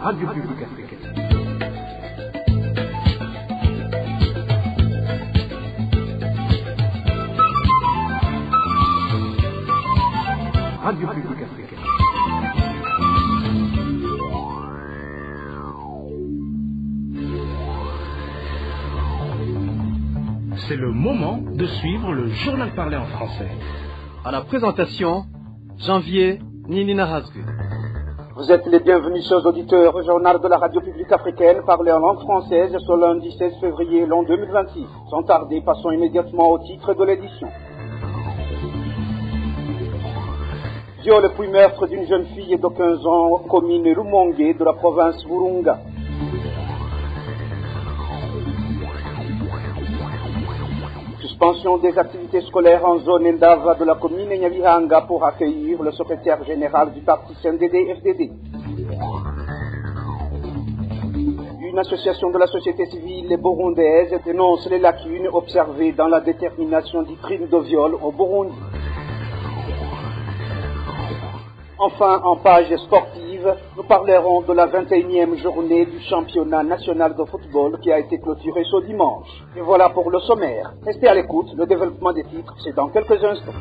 Radio Publique Africaine. Radio Publique Africaine. C'est le moment de suivre le journal parlé en français. À la présentation, Janvier Ninina Hazgu. Vous êtes les bienvenus, chers auditeurs, au journal de la radio publique africaine parlé en langue française ce lundi 16 février l'an 2026. Sans tarder, passons immédiatement au titre de l'édition. Viol puis meurtre d'une jeune fille de 15 ans, commune Rumongue de la province Burunga. Suspension des activités scolaires en zone Ndava de la commune Nyabihanga pour accueillir le secrétaire général du parti CNDD-FDD. Une association de la société civile burundaise dénonce les lacunes observées dans la détermination du crime de viol au Burundi. Enfin, en page sportive, nous parlerons de la 21e journée du championnat national de football qui a été clôturée ce dimanche. Et voilà pour le sommaire. Restez à l'écoute, le développement des titres, c'est dans quelques instants.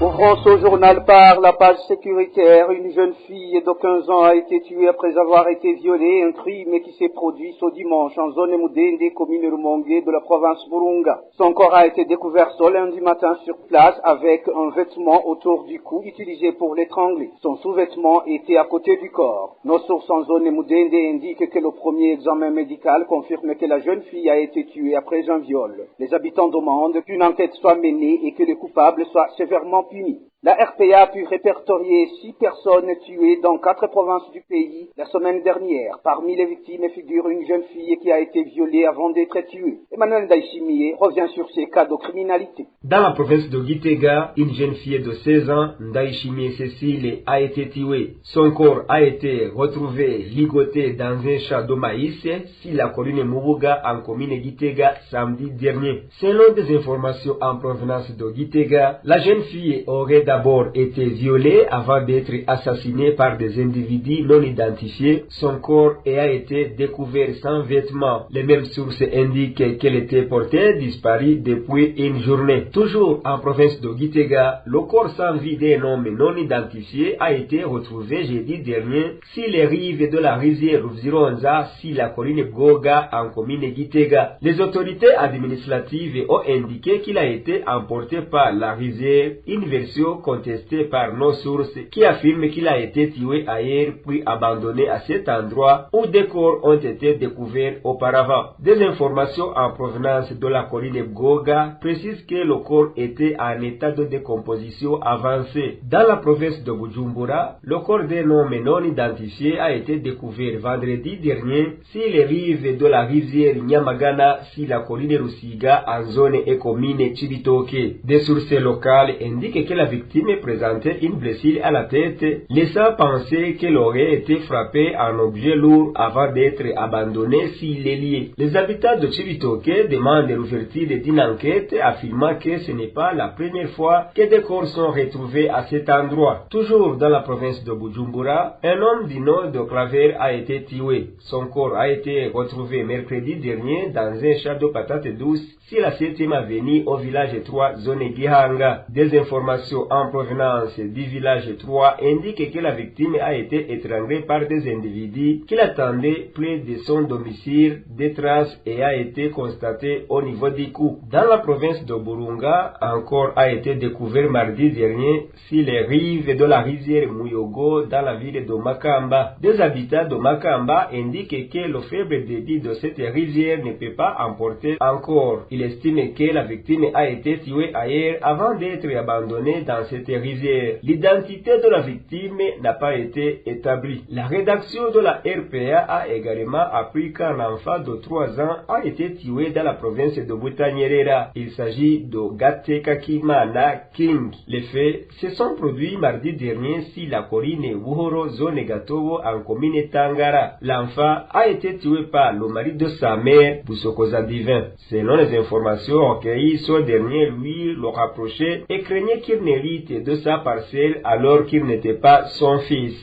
Ouvrons ce journal par la page sécuritaire. Une jeune fille de 15 ans a été tuée après avoir été violée, un crime qui s'est produit ce dimanche en zone Mudende, commune Rumongue de la province Burunga. Son corps a été découvert ce lundi matin sur place avec un vêtement autour du cou utilisé pour l'étrangler. Son sous-vêtement était à côté du corps. Nos sources en zone Mudende indiquent que le premier examen médical confirme que la jeune fille a été tuée après un viol. Les habitants demandent qu'une enquête soit menée et que les coupables soient sévèrement punis. La RPA a pu répertorier 6 personnes tuées dans 4 provinces du pays la semaine dernière. Parmi les victimes figure une jeune fille qui a été violée avant d'être tuée. Emmanuel Ndaïchimié revient sur ces cas de criminalité. Dans la province de Gitega, une jeune fille de 16 ans, Ndaïchimié Cécile, a été tuée. Son corps a été retrouvé ligoté dans un champ de maïs sur la colline Mubuga en commune Gitega samedi dernier. Selon des informations en provenance de Gitega, la jeune fille aurait d'abord été violée avant d'être assassinée par des individus non identifiés. Son corps a été découvert sans vêtements. Les mêmes sources indiquent qu'elle était portée disparue depuis une journée. Toujours en province de Gitega, le corps sans vie d'un homme non identifié a été retrouvé jeudi dernier sur les rives de la rivière Ruzironza, sur la colline Goga en commune Gitega. Les autorités administratives ont indiqué qu'il a été emporté par la rivière, une version contesté par nos sources qui affirment qu'il a été tué ailleurs puis abandonné à cet endroit où des corps ont été découverts auparavant. Des informations en provenance de la colline Goga précisent que le corps était en état de décomposition avancée. Dans la province de Bujumbura, le corps d'un homme non identifié a été découvert vendredi dernier sur les rives de la rivière Nyamagana sur la colline Rusiga en zone et commune Chibitoke. Des sources locales indiquent que la victime présentait une blessure à la tête, laissant penser qu'elle aurait été frappée en objet lourd avant d'être abandonnée s'il est lié. Les habitants de Chibitoke demandent l'ouverture d'une enquête affirmant que ce n'est pas la première fois que des corps sont retrouvés à cet endroit. Toujours dans la province de Bujumbura, un homme du nom de Claver a été tué. Son corps a été retrouvé mercredi dernier dans un champ de patates douces sur la 7e avenue au village 3, zone Gihanga. Des informations en provenance du village 3 indiquent que la victime a été étranglée par des individus qui l'attendaient près de son domicile. Des traces a été constatées au niveau du cou. Dans la province de Burunga, un corps a été découvert mardi dernier sur les rives de la rivière Muyogo dans la ville de Makamba. Des habitants de Makamba indiquent que le faible débit de cette rivière ne peut pas emporter encore. Il estime que la victime a été tuée ailleurs avant d'être abandonnée dans cette rivière. L'identité de la victime n'a pas été établie. La rédaction de la RPA a également appris qu'un enfant de 3 ans a été tué dans la province de Butanyerera. Il s'agit de Gateka Kimana King. Les faits se sont produits mardi dernier sur la colline Buhoro, zone Gatobo, en commune Tangara. L'enfant a été tué par le mari de sa mère, Busokoza Divin. Selon les informations recueillies, ce dernier, lui, le rapprochait et craignait qu'il ne lui l'hérite de sa parcelle alors qu'il n'était pas son fils.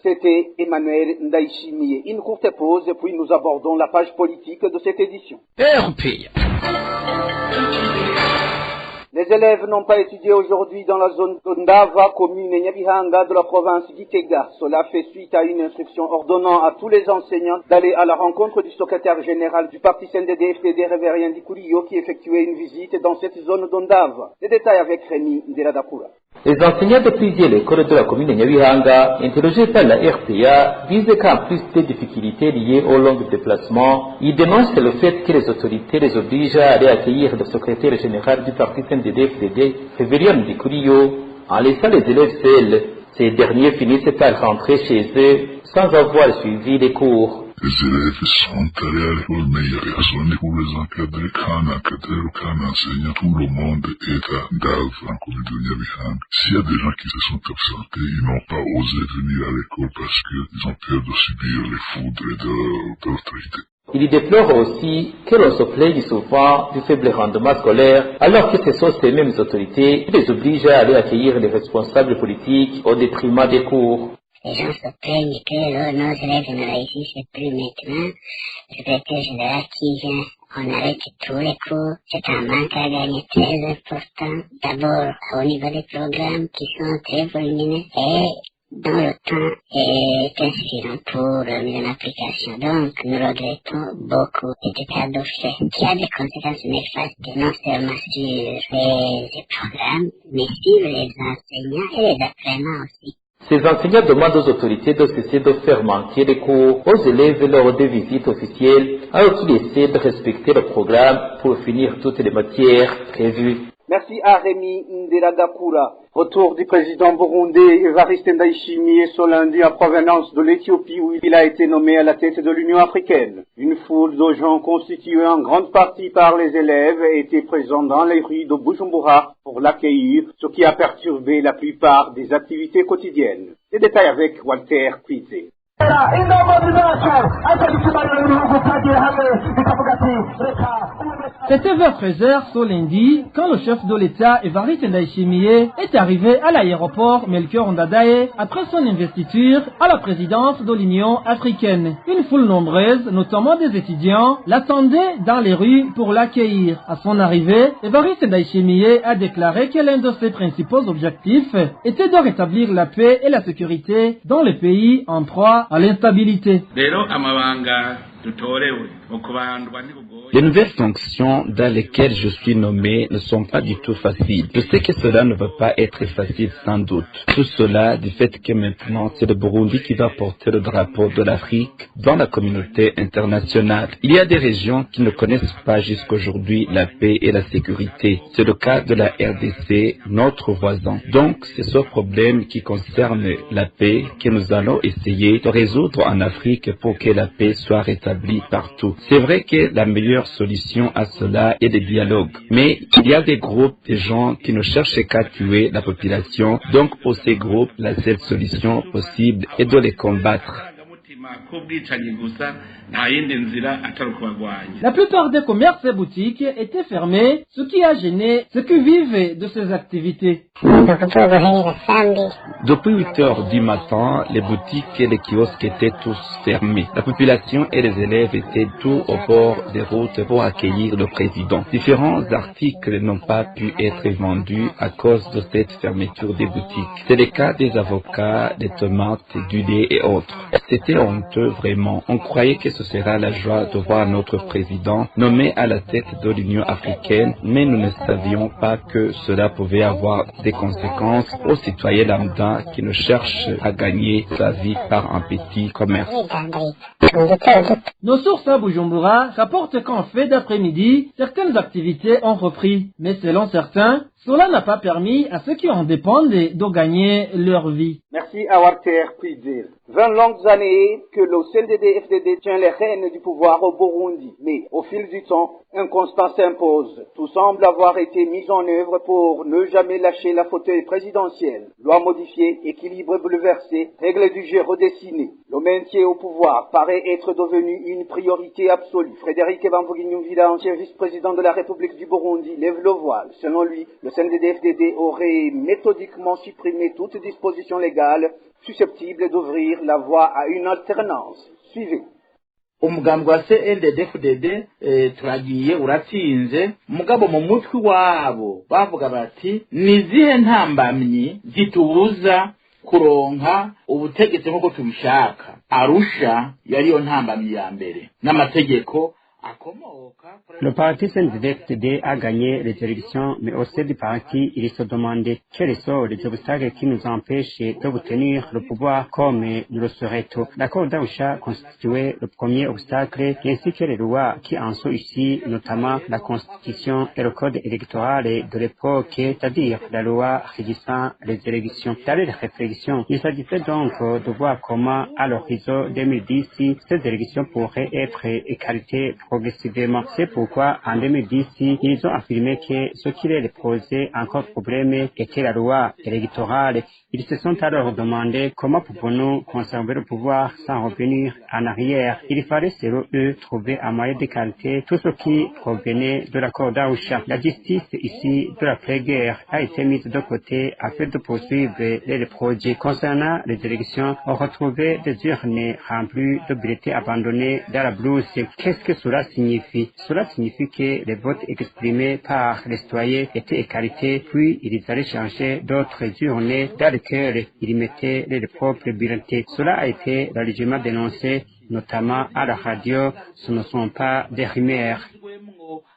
C'était Emmanuel Ndaïchimié. Une courte pause, puis nous abordons la page politique de cette édition. RPA. Les élèves n'ont pas étudié aujourd'hui dans la zone d'Ondava, commune Nyabihanga de la province d'Itega. Cela fait suite à une instruction ordonnant à tous les enseignants d'aller à la rencontre du secrétaire général du parti CNDD-FDD, Révérien Dikourio, qui effectuait une visite dans cette zone d'Ondava. Les détails avec Rémi Nderadakura. Les enseignants de plusieurs écoles de la commune de Nyabihanga, interrogés par la RPA, disent qu'en plus des difficultés liées aux longs déplacements, ils dénoncent le fait que les autorités les obligent à aller accueillir le secrétaire général du parti CNDD-FDD, Révérien Dikourio, en laissant les élèves seuls. Ces derniers finissent par rentrer chez eux sans avoir suivi les cours. Les élèves sont allés à l'école, mais il n'y a personne pour les encadrer. Qu'un enseignant, tout le monde est à Dav, en commune de Nyabihanga. S'il y a des gens qui se sont absentés, ils n'ont pas osé venir à l'école parce qu'ils ont peur de subir les foudres de l'autorité. Il déplore aussi que l'on se plaigne souvent du faible rendement scolaire, alors que ce sont ces mêmes autorités qui les obligent à aller accueillir les responsables politiques au détriment des cours. Les gens se plaignent que nos élèves ne réussissent plus maintenant. Le secrétaire général qui vient, on arrête tous les cours. C'est un manque à gagner très important. D'abord, au niveau des programmes qui sont très volumineux et dont le temps est insuffisant pour mise en application. Donc, nous regrettons beaucoup cet état de fait qui a des conséquences néfastes non seulement sur les programmes, mais sur les enseignants et les apprenants aussi. Ces enseignants demandent aux autorités de cesser de faire manquer les cours aux élèves lors des visites officielles, alors qu'ils essaient de respecter le programme pour finir toutes les matières prévues. Merci à Rémi Nderadakura. Retour du président burundais Evariste Ndayishimiye ce lundi en provenance de l'Éthiopie où il a été nommé à la tête de l'Union africaine. Une foule de gens constituée en grande partie par les élèves était présente dans les rues de Bujumbura pour l'accueillir, ce qui a perturbé la plupart des activités quotidiennes. Les détails avec Walter Kwizé. C'était vers 13h ce lundi quand le chef de l'État Evariste Ndayishimiye est arrivé à l'aéroport Melchior Ndadaye après son investiture à la présidence de l'Union africaine. Une foule nombreuse, notamment des étudiants, l'attendait dans les rues pour l'accueillir. À son arrivée, Evariste Ndayishimiye a déclaré que l'un de ses principaux objectifs était de rétablir la paix et la sécurité dans les pays en proie à l'instabilité. Les nouvelles fonctions dans lesquelles je suis nommé ne sont pas du tout faciles. Je sais que cela ne va pas être facile sans doute. Tout cela du fait que maintenant c'est le Burundi qui va porter le drapeau de l'Afrique dans la communauté internationale. Il y a des régions qui ne connaissent pas jusqu'aujourd'hui la paix et la sécurité. C'est le cas de la RDC, notre voisin. Donc c'est ce problème qui concerne la paix que nous allons essayer de résoudre en Afrique pour que la paix soit rétablie partout. C'est vrai que la meilleure solution à cela est le dialogue. Mais il y a des groupes de gens qui ne cherchent qu'à tuer la population. Donc pour ces groupes, la seule solution possible est de les combattre. La plupart des commerces et boutiques étaient fermés, ce qui a gêné ceux qui vivent de ces activités. Depuis 8 heures du matin, les boutiques et les kiosques étaient tous fermés. La population et les élèves étaient tous au bord des routes pour accueillir le président. Différents articles n'ont pas pu être vendus à cause de cette fermeture des boutiques. C'est le cas des avocats, des tomates, du lait et autres. C'était honteux vraiment. On croyait que ce sera la joie de voir notre président nommé à la tête de l'Union africaine, mais nous ne savions pas que cela pouvait avoir des conséquences aux citoyens lambda qui ne cherchent à gagner sa vie par un petit commerce. Nos sources à Bujumbura rapportent qu'en fait d'après-midi, certaines activités ont repris. Mais selon certains, cela n'a pas permis à ceux qui en dépendent de gagner leur vie. Merci à Walter Kwizé. 20 longues années que le CNDD-FDD tient les rênes du pouvoir au Burundi. Mais au fil du temps, un constat s'impose. Tout semble avoir été mis en œuvre pour ne jamais lâcher la fauteuil présidentielle. Loi modifiée, équilibre bouleversé, règles du jeu redessinées. Le Le maintien au pouvoir paraît être devenu une priorité absolue. Frédéric Bamvugi-Nyumvira, ancien vice-président de la République du Burundi, lève le voile. Selon lui, le CNDD-FDD aurait méthodiquement supprimé toute disposition légale susceptible d'ouvrir la voie à une alternance. Suivez. umugambi wa CNDD-FDD turagiye uratsinze mugabo mu mutwe wabo bavuga bati nizihe ntambamyi zitubuza kuronka ubutegetsi nk'uko tubishaka. Arusha yariyo ntambamyi ya mbere n'amategeko. Le parti CNDD-FDD a gagné les élections, mais au sein du parti, il se demandait quels sont les obstacles qui nous empêchent d'obtenir le pouvoir comme nous le souhaitons. L'accord d'Arusha constituait le premier obstacle, ainsi que les lois qui en sont ici, notamment la Constitution et le code électoral de l'époque, c'est-à-dire la loi régissant les élections. Dans les réflexions, il s'agissait donc de voir comment, à l'horizon 2010, ces élections pourraient être écartées progressivement. C'est pourquoi, en 2010, ils ont affirmé que ce qui les posait encore problème était la loi électorale. Ils se sont alors demandé comment pouvons-nous conserver le pouvoir sans revenir en arrière. Il fallait, selon eux, trouver un moyen d'écarter tout ce qui provenait de l'accord d'Arusha. La justice ici de la pré-guerre a été mise de côté afin de poursuivre les projets. Concernant les élections, on retrouvait des urnes remplies de bulletins abandonnés dans la brousse. Qu'est-ce que cela signifie? Cela signifie que les votes exprimés par les citoyens étaient écartés, puis ils allaient changer d'autres urnes dans lesquelles ils mettaient les propres bulletins. Cela a été largement dénoncé, notamment à la radio. Ce ne sont pas des rumeurs.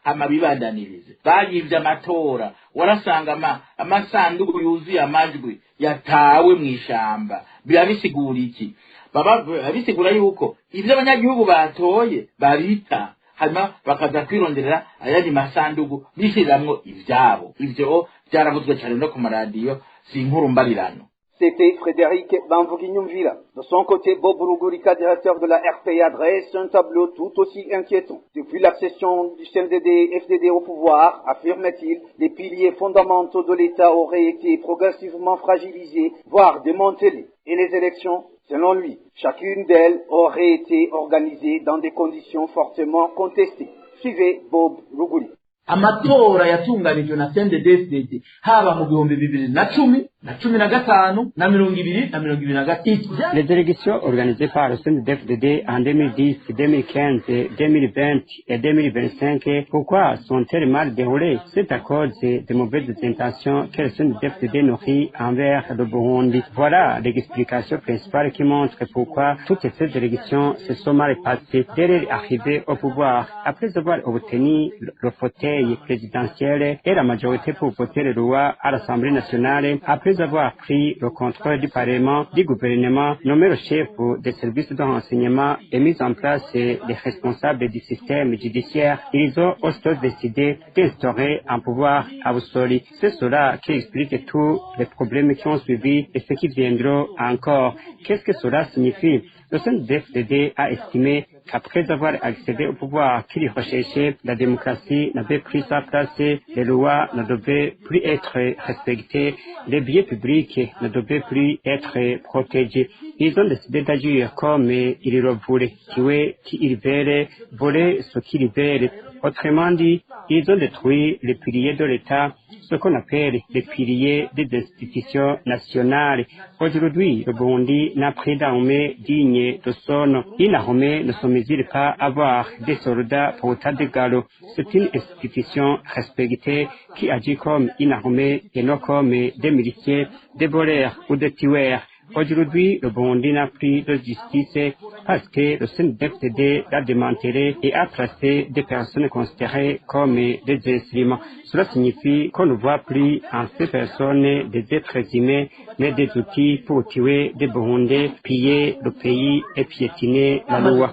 Amabibandanirize bayivye amatora warasanga amasanduku yuzuye amajwi yatawe mw'ishamba. Birabisigura iki? Baba bisigura yuko ivyo abanyagihugu batoye babita hanyuma bakaza kwironderera ayandi masanduku bishiramwo ivyabo. Ivyo vyaravuzwe cyane no ku maradiyo, si inkuru mbarirano. C'était Frédéric Bamvugi-Nyumvira. De son côté, Bob Rugurika, directeur de la RPA, dresse un tableau tout aussi inquiétant. Depuis l'accession du CNDD-FDD au pouvoir, affirme-t-il, les piliers fondamentaux de l'État auraient été progressivement fragilisés, voire démantelés. Et les élections, selon lui, chacune d'elles aurait été organisée dans des conditions fortement contestées. Suivez Bob Rugurika. Amatora yatunganijwe na CNDD-FDD haba mu 2010 na 2015 na 2020. Les élections organisées par le CNDD-FDD en 2010, 2015, 2020 et 2025, pourquoi sont-elles mal déroulées? C'est à cause des mauvaises intentions que le CNDD-FDD nourrit envers le Burundi. Voilà l'explication principale qui montre pourquoi toutes ces élections se sont mal passées. Dès l'arrivée au pouvoir, après avoir obtenu le fauteuil présidentiel et la majorité pour voter les lois à l'Assemblée nationale, après avoir pris le contrôle du Parlement, du gouvernement, nommé le chef des services de renseignement et mis en place les responsables du système judiciaire, ils ont aussitôt décidé d'instaurer un pouvoir absolu. C'est cela qui explique tous les problèmes qui ont suivi et ce qui viendront encore. Qu'est-ce que cela signifie? Le CNDD-FDD a estimé qu'après avoir accédé au pouvoir qu'il recherchait, la démocratie n'avait pris sa place, les lois ne devaient plus être respectées, les biens publics ne devaient plus être protégés. Ils ont décidé d'agir comme ils le voulaient, tuer qui ils veulent, voler ce qu'ils veulent. Autrement dit, ils ont détruit les piliers de l'État, ce qu'on appelle les piliers des institutions nationales. Aujourd'hui, le Burundi n'a pris d'armée digne de son nom. Une armée ne se mesure pas à avoir des soldats pour tas de galops. C'est une institution respectée qui agit comme une armée et non comme des miliciens, des voleurs ou des tueurs. Aujourd'hui, le Burundi n'a plus de justice parce que le CNDD-FDD l'a démantelé et a placé des personnes considérées comme des instruments. Cela signifie qu'on ne voit plus en ces personnes des êtres humains, mais des outils pour tuer des Burundais, piller le pays et piétiner la loi.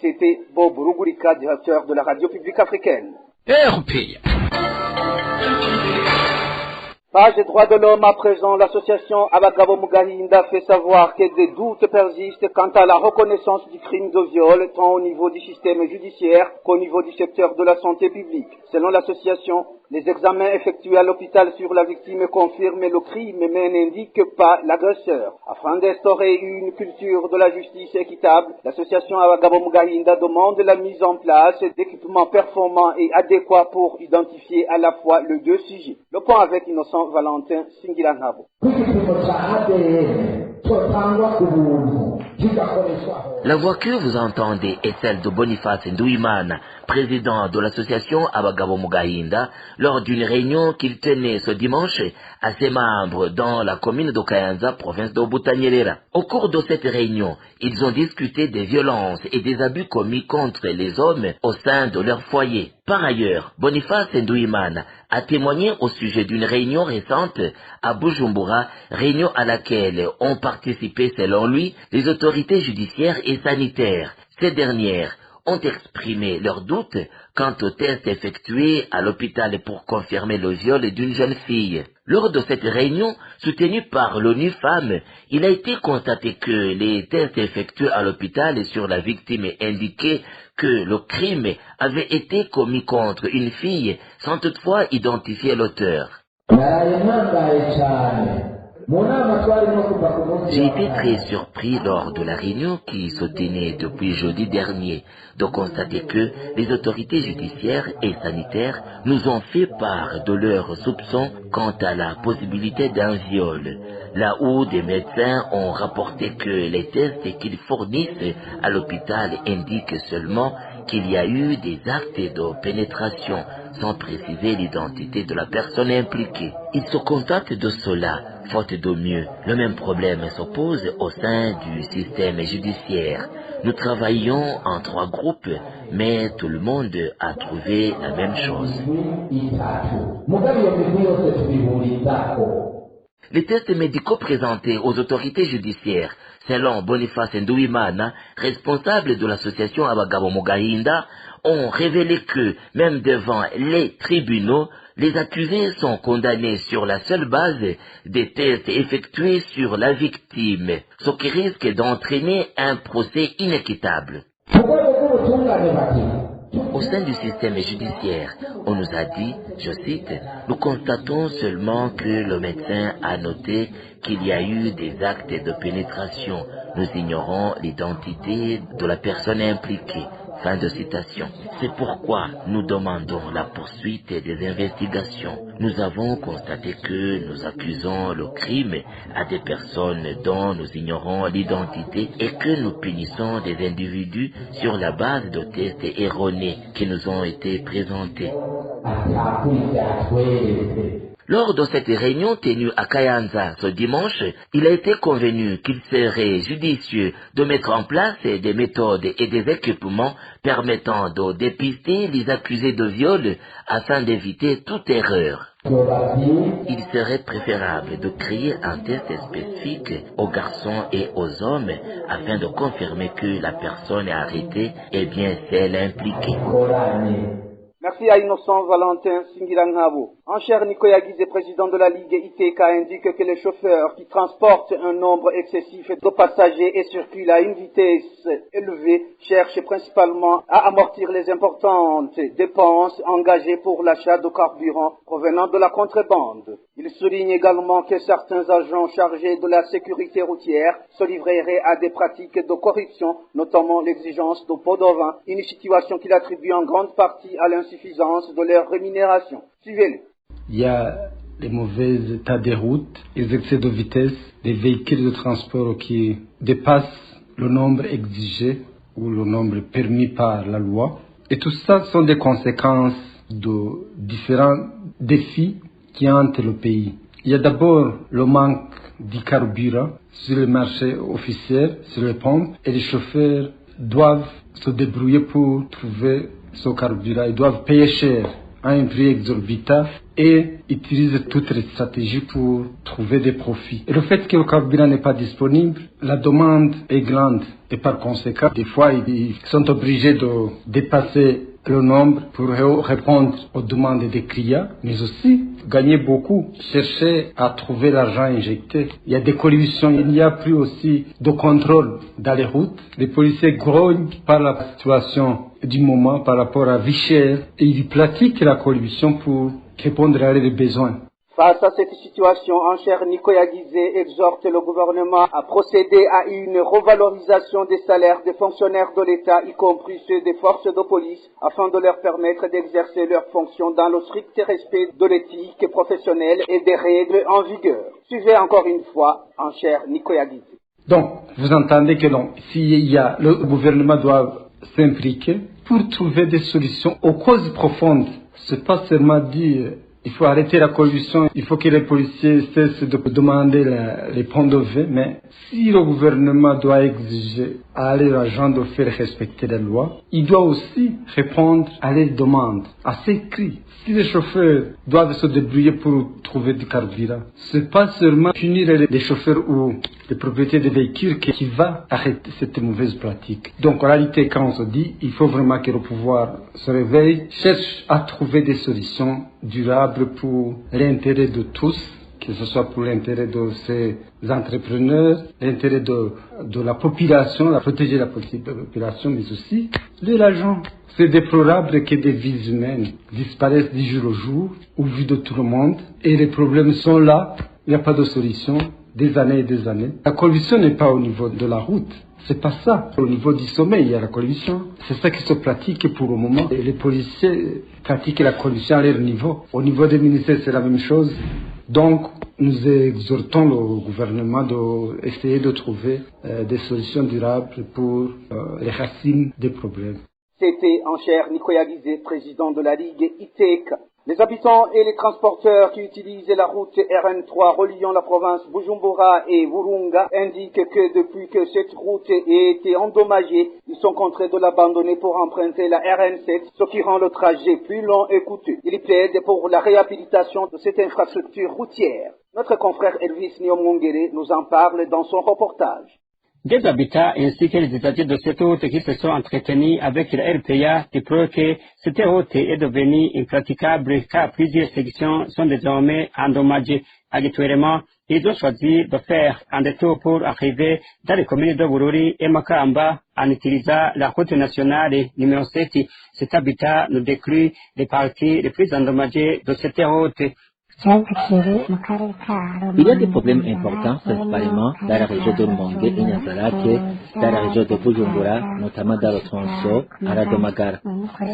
C'était Bob Rugurika, directeur de la radio publique africaine. Page des droits de l'homme à présent, l'association Abagabo Mugahinda fait savoir que des doutes persistent quant à la reconnaissance du crime de viol, tant au niveau du système judiciaire qu'au niveau du secteur de la santé publique. Selon l'association, Les examens effectués à l'hôpital sur la victime confirment le crime mais n'indiquent pas l'agresseur. Afin d'instaurer une culture de la justice équitable, l'association Abagabo Mugahinda demande la mise en place d'équipements performants et adéquats pour identifier à la fois les deux sujets. Le point avec Innocent Valentin Singilanabo. La voix que vous entendez est celle de Boniface Ndouimana, président de l'association Abagabo Mugahinda, lors d'une réunion qu'il tenait ce dimanche à ses membres dans la commune de Kayanza, province de Butanyerera. Au cours de cette réunion, ils ont discuté des violences et des abus commis contre les hommes au sein de leur foyer. Par ailleurs, Boniface Ndouimana a témoigné au sujet d'une réunion récente à Bujumbura, réunion à laquelle ont participé, selon lui, les autorités judiciaires et sanitaires. Ces dernières ont exprimé leurs doutes quant aux tests effectués à l'hôpital pour confirmer le viol d'une jeune fille. Lors de cette réunion, soutenue par l'ONU Femmes, il a été constaté que les tests effectués à l'hôpital sur la victime indiquaient que le crime avait été commis contre une fille sans toutefois identifier l'auteur. J'ai été très surpris lors de la réunion qui se tenait depuis jeudi dernier de constater que les autorités judiciaires et sanitaires nous ont fait part de leurs soupçons quant à la possibilité d'un viol, là où des médecins ont rapporté que les tests qu'ils fournissent à l'hôpital indiquent seulement qu'il y a eu des actes de pénétration sans préciser l'identité de la personne impliquée. Ils se contentent de cela, faute de mieux. Le même problème s'oppose au sein du système judiciaire. Nous travaillons en 3 groupes, mais tout le monde a trouvé la même chose. Les tests médicaux présentés aux autorités judiciaires, selon Boniface Ndouimana, responsable de l'association Abagabo Mugahinda, ont révélé que, même devant les tribunaux, les accusés sont condamnés sur la seule base des tests effectués sur la victime, ce qui risque d'entraîner un procès inéquitable. Au sein du système judiciaire, on nous a dit, je cite, « Nous constatons seulement que le médecin a noté qu'il y a eu des actes de pénétration. Nous ignorons l'identité de la personne impliquée. » Fin de citation. C'est pourquoi nous demandons la poursuite des investigations. Nous avons constaté que nous accusons le crime à des personnes dont nous ignorons l'identité et que nous punissons des individus sur la base de tests erronés qui nous ont été présentés. Lors de cette réunion tenue à Kayanza ce dimanche, il a été convenu qu'il serait judicieux de mettre en place des méthodes et des équipements permettant de dépister les accusés de viol afin d'éviter toute erreur. Il serait préférable de créer un test spécifique aux garçons et aux hommes afin de confirmer que la personne arrêtée est bien celle impliquée. Merci à Innocent Valentin Singirangabo. Encher Nicoya Guizé, président de la Ligue ITK, indique que les chauffeurs qui transportent un nombre excessif de passagers et circulent à une vitesse élevée cherchent principalement à amortir les importantes dépenses engagées pour l'achat de carburant provenant de la contrebande. Il souligne également que certains agents chargés de la sécurité routière se livreraient à des pratiques de corruption, notamment l'exigence de pots de vin, une situation qu'il attribue en grande partie à l'insuffisance de leur rémunération. Suivez-le. Il y a les mauvais états des routes, les excès de vitesse, les véhicules de transport qui dépassent le nombre exigé ou le nombre permis par la loi. Et tout ça sont des conséquences de différents défis qui hantent le pays. Il y a d'abord le manque de carburant sur le marché officiel, sur les pompes, et les chauffeurs doivent se débrouiller pour trouver ce carburant. Ils doivent payer cher à un prix exorbitant et utilisent toutes les stratégies pour trouver des profits. Et le fait que le carburant n'est pas disponible, la demande est grande et par conséquent, des fois, ils sont obligés de dépasser le nombre pour répondre aux demandes des clients, mais aussi gagner beaucoup, chercher à trouver l'argent injecté. Il y a des collusions, il n'y a plus aussi de contrôle dans les routes. Les policiers grognent par la situation du moment par rapport à vie chère et ils pratiquent la collusion pour répondre à leurs besoins. Face à cette situation, Ancher Nicoya Guizé exhorte le gouvernement à procéder à une revalorisation des salaires des fonctionnaires de l'État, y compris ceux des forces de police, afin de leur permettre d'exercer leurs fonctions dans le strict respect de l'éthique professionnelle et des règles en vigueur. Suivez encore une fois Ancher Nicoya Guizé. Donc, vous entendez que non, le gouvernement doit s'impliquer pour trouver des solutions aux causes profondes. C'est pas seulement dire il faut arrêter la corruption, il faut que les policiers cessent de demander les points de vue, mais si le gouvernement doit exiger à leurs agents de faire respecter la loi, il doit aussi répondre à leurs demandes, à ces cris. Si les chauffeurs doivent se débrouiller pour trouver du carburant, c'est pas seulement punir les chauffeurs ou les propriétaires des véhicules qui va arrêter cette mauvaise pratique. Donc en réalité, quand on se dit, il faut vraiment que le pouvoir se réveille, cherche à trouver des solutions durables pour l'intérêt de tous, que ce soit pour l'intérêt de ces entrepreneurs, l'intérêt de la population, protéger la population, mais aussi de l'argent. C'est déplorable que des vies humaines disparaissent du jour au jour, au vu de tout le monde, et les problèmes sont là, il n'y a pas de solution, des années et des années. La corruption n'est pas au niveau de la route, c'est pas ça. Au niveau du sommet, il y a la corruption. C'est ça qui se pratique pour le moment. Et les policiers pratiquent la corruption à leur niveau. Au niveau des ministères, c'est la même chose. Donc, nous exhortons le gouvernement d'essayer de trouver des solutions durables pour les racines des problèmes. C'était Ancher Nicoya Guizé, président de la Ligue ITEC. Les habitants et les transporteurs qui utilisent la route RN3 reliant la province Bujumbura et Virunga indiquent que depuis que cette route a été endommagée, ils sont contraints de l'abandonner pour emprunter la RN7, ce qui rend le trajet plus long et coûteux. Ils plaident pour la réhabilitation de cette infrastructure routière. Notre confrère Elvis Niomongere nous en parle dans son reportage. Des habitats ainsi que les usagers de cette route qui se sont entretenus avec la RPA déplorent que cette route est devenue impraticable car plusieurs sections sont désormais endommagées. Actuellement, ils ont choisi de faire un détour pour arriver dans les communes de Bururi et Makamba en utilisant la route nationale numéro 7. Cet habitat nous décrit les parties les plus endommagées de cette route. Il y a des problèmes importants, principalement dans la région de Rumonge et Nyanzarake, dans la région de Bujumbura, notamment dans le tronçon à la Domagara.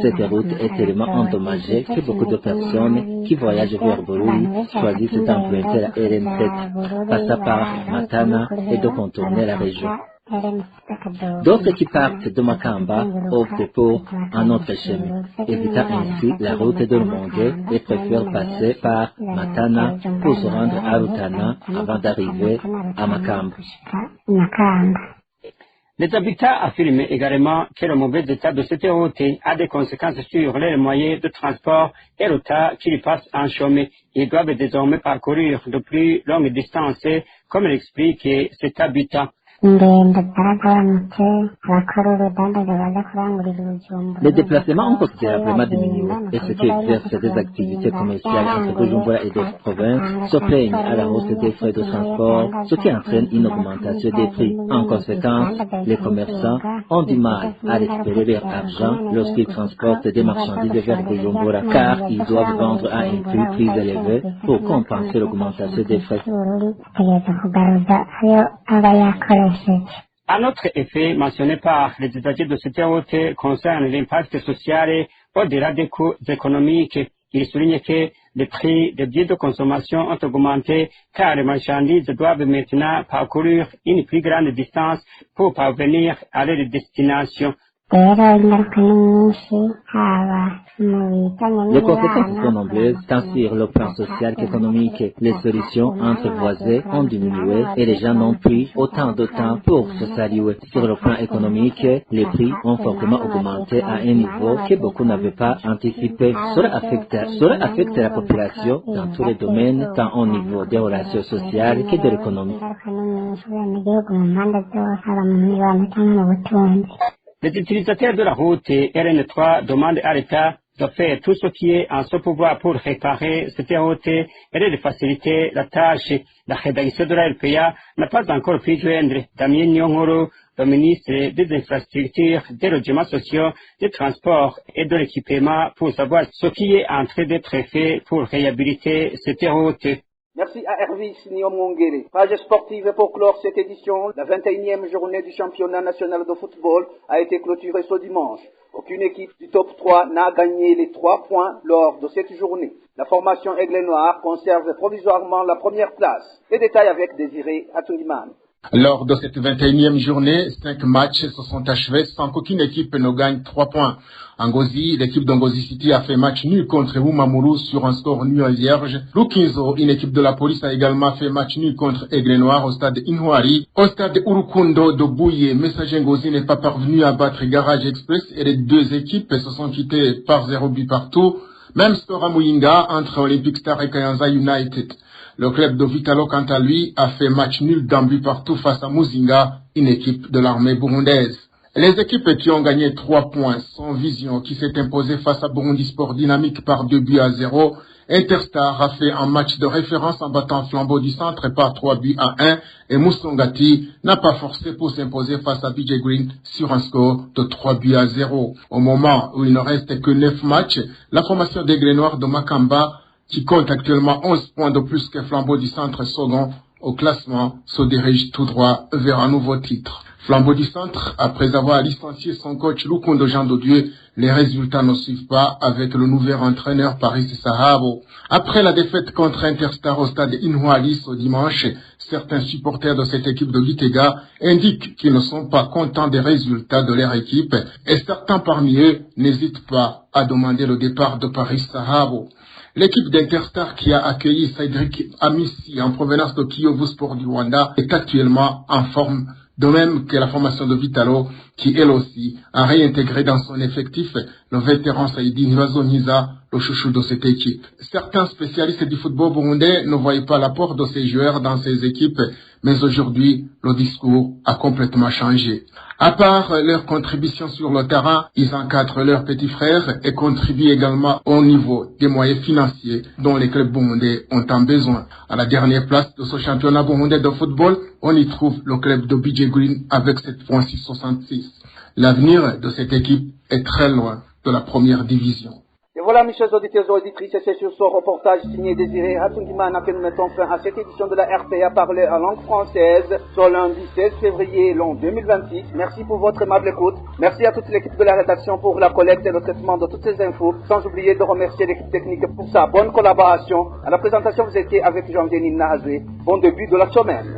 Cette route est tellement endommagée que beaucoup de personnes qui voyagent vers Bururi choisissent d'emprunter la RN7, passant par Matana et de contourner la région. D'autres qui partent de Makamba optent pour un autre chemin, évitant ainsi la route de Rumonge et préfèrent passer par Matana pour se rendre à Rutana avant d'arriver à Makamba. Les habitants affirment également que le mauvais état de cette route a des conséquences sur les moyens de transport et le tas qui y passe en chemin. Ils doivent désormais parcourir de plus longues distances, comme l'explique cet habitant. Les déplacements ont considérablement diminué et ceux qui exercent des activités commerciales entre Bujumbura et d'autres provinces se plaignent à la hausse des frais de transport, ce qui entraîne une augmentation des prix. En conséquence, les commerçants ont du mal à récupérer leur argent lorsqu'ils transportent des marchandises vers Bujumbura car ils doivent vendre à un prix plus élevé pour compenser l'augmentation des frais. Un autre effet mentionné par les usagers de cette route concerne l'impact social au-delà des coûts économiques. Il souligne que les prix des biens de consommation ont augmenté car les marchandises doivent maintenant parcourir une plus grande distance pour parvenir à leur destination. Les conséquences sont nombreuses, tant sur le plan social qu'économique. Les solutions entre voisins ont diminué et les gens n'ont plus autant de temps pour se saluer. Sur le plan économique, les prix ont fortement augmenté à un niveau que beaucoup n'avaient pas anticipé. Cela affecte la population dans tous les domaines, tant au niveau des relations sociales que de l'économie. Les utilisateurs de la route RN3 demandent à l'État de faire tout ce qui est en son pouvoir pour réparer cette route et de faciliter la tâche. La rédaction de la RPA n'a pas encore pu joindre Damien Nyongoro le ministre des Infrastructures, des Logements sociaux, des Transports et de l'Équipement pour savoir ce qui est en train d'être fait pour réhabiliter cette route. Merci à Hervé Niomongere. Page sportive pour clore cette édition. La 21e journée du championnat national de football a été clôturée ce dimanche. Aucune équipe du top 3 n'a gagné les 3 points lors de cette journée. La formation Aigle Noir conserve provisoirement la première place. Les détails avec Désiré Atouliman. Lors de cette 21e journée, 5 matchs se sont achevés sans qu'aucune équipe ne gagne 3 points. En Ngozi, l'équipe d'Ngozi City a fait match nul contre Oumamuru sur un score nul à vierge. Lukinzo, une équipe de la police, a également fait match nul contre Aigle Noir au stade Inouari. Au stade Urukundo de Bouye, Messager Ngozi n'est pas parvenu à battre Garage Express et les deux équipes se sont quittées par 0 but partout. Même score à Muyinga entre Olympic Star et Kayanza United. Le club de Vitalo, quant à lui, a fait match nul d'un but partout face à Muzinga, une équipe de l'armée burundaise. Les équipes qui ont gagné 3 points sont Vision, qui s'est imposé face à Burundi Sport Dynamique par 2-0. Interstar a fait un match de référence en battant Flambeau du Centre par 3-1. Et Moussongati n'a pas forcé pour s'imposer face à BJ Green sur un score de 3-0. Au moment où il ne reste que 9 matchs, la formation d'Aigle Noir de Makamba, qui compte actuellement 11 points de plus que Flambeau du Centre second au classement, se dirige tout droit vers un nouveau titre. Flambeau du Centre, après avoir licencié son coach Lukundo Jean de Dieu, les résultats ne suivent pas avec le nouvel entraîneur Paris Sahabo. Après la défaite contre Interstar au stade Inouali ce dimanche, certains supporters de cette équipe de Gitega indiquent qu'ils ne sont pas contents des résultats de leur équipe et certains parmi eux n'hésitent pas à demander le départ de Paris Sahabo. L'équipe d'Interstar qui a accueilli Cédric Amissi en provenance de Kiyovu Sport du Rwanda est actuellement en forme, de même que la formation de Vitalo qui, elle aussi, a réintégré dans son effectif le vétéran Saïdi Nrazoniza, le chouchou de cette équipe. Certains spécialistes du football burundais ne voyaient pas l'apport de ces joueurs dans ces équipes, mais aujourd'hui, le discours a complètement changé. À part leur contribution sur le terrain, ils encadrent leurs petits frères et contribuent également au niveau des moyens financiers dont les clubs burundais ont tant besoin. À la dernière place de ce championnat burundais de football, on y trouve le club de BJ Green avec 7,66. L'avenir de cette équipe est très loin de la première division. Et voilà, mes chers auditeurs et auditrices, c'est sur ce reportage signé Désiré Hatungimana que nous mettons fin à cette édition de la RPA parlée en langue française ce lundi 16 février l'an 2026. Merci pour votre aimable écoute. Merci à toute l'équipe de la rédaction pour la collecte et le traitement de toutes ces infos, sans oublier de remercier l'équipe technique pour sa bonne collaboration. À la présentation, vous étiez avec Jean-Denis Nahazé. Bon début de la semaine.